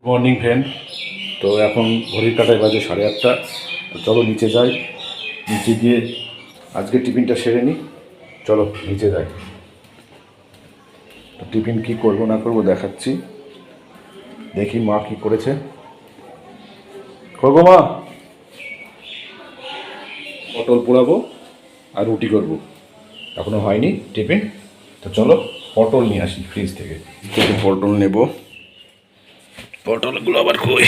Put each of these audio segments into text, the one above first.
Morning friend. তো এখন ঘড়ির কাঁটায় বাজে 8:30। চলো নিচে যাই, নিচে গিয়ে আজকে টিফিনটা সেরে নিই। চলো নিচে যাই। তো টিফিন কী করবো না করবো দেখাচ্ছি। দেখি মা কী করেছে। করবো মা, পটল পোড়াবো আর রুটি করবো, এখনো হয়নি টিফিন। তো চলো পটল নিয়ে আসি ফ্রিজ থেকে। পটল নেব। পটলগুলো আবার কই?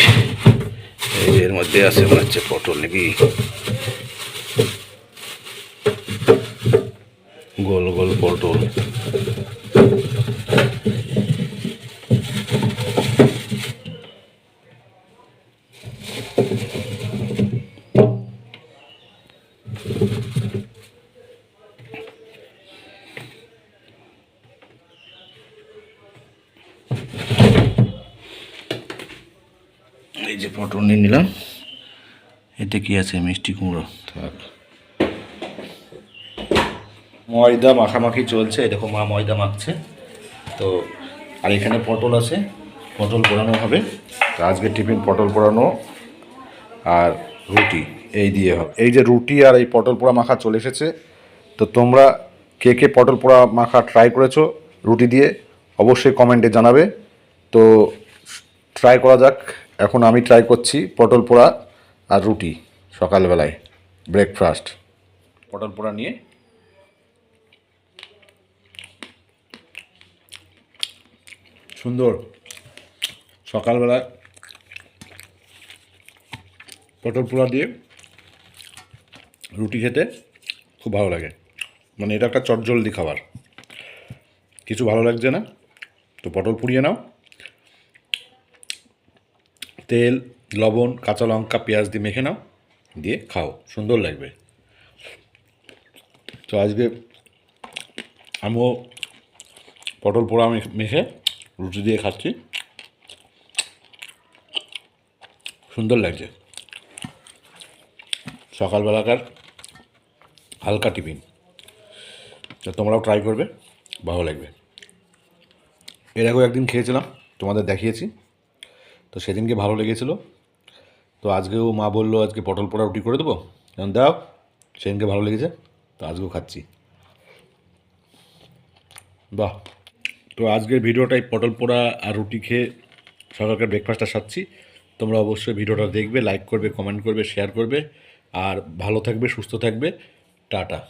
এই এর মধ্যে আছে মনে হচ্ছে পটল, নাকি গোল গোল পটল। এই যে পটল নিয়ে নিলাম। এতে কি আছে? মিষ্টি কুমড়ো। থাক, ময়দা মাখামাখি চলছে। এই দেখো মা ময়দা মাখছে। তো আর এখানে পটল আছে, পটল পোড়ানো হবে। তো আজকে টিফিন পটল পোড়ানো আর রুটি এই দিয়ে হবে। এই যে রুটি আর এই পটল পোড়া মাখা চলে এসেছে। তো তোমরা কে কে পটল পোড়া মাখা ট্রাই করেছো রুটি দিয়ে অবশ্যই কমেন্টে জানাবে। তো ট্রাই করা যাক। এখন আমি ট্রাই করছি পটল পোড়া আর রুটি সকালবেলায় ব্রেকফাস্ট। পটল পোড়া নিয়ে সুন্দর সকালবেলায় পটল পোড়া দিয়ে রুটি খেতে খুব ভালো লাগে। মানে এটা একটা চটজলদি খাবার, কিছু ভালো লাগছে না তো পটল পুড়িয়ে নাও, তেল লবণ কাঁচা লঙ্কা পেঁয়াজ দিয়ে মেখে নাও, দিয়ে খাও, সুন্দর লাগবে। তো আজকে আমিও পটল পোড়া মেখে রুটি দিয়ে খাচ্ছি, সুন্দর লাগছে। সকালবেলাকার হালকা টিফিন। তো তোমরাও ট্রাই করবে, ভালো লাগবে। এর আগেও একদিন খেয়েছিলাম, তোমাদের দেখিয়েছি, তো সেদিনকে ভালো লেগেছিলো। তো আজকেও মা বললো আজকে পটল পোড়া রুটি করে দেবো, এখন দাও, সেদিনকে ভালো লেগেছে তো আজকেও খাচ্ছি। বাহ। তো আজকের ভিডিওটাই পটল পোড়া আর রুটি খেয়ে সকালকার ব্রেকফাস্টটা সারছি। তোমরা অবশ্যই ভিডিওটা দেখবে, লাইক করবে, কমেন্ট করবে, শেয়ার করবে, আর ভালো থাকবে, সুস্থ থাকবে। টাটা।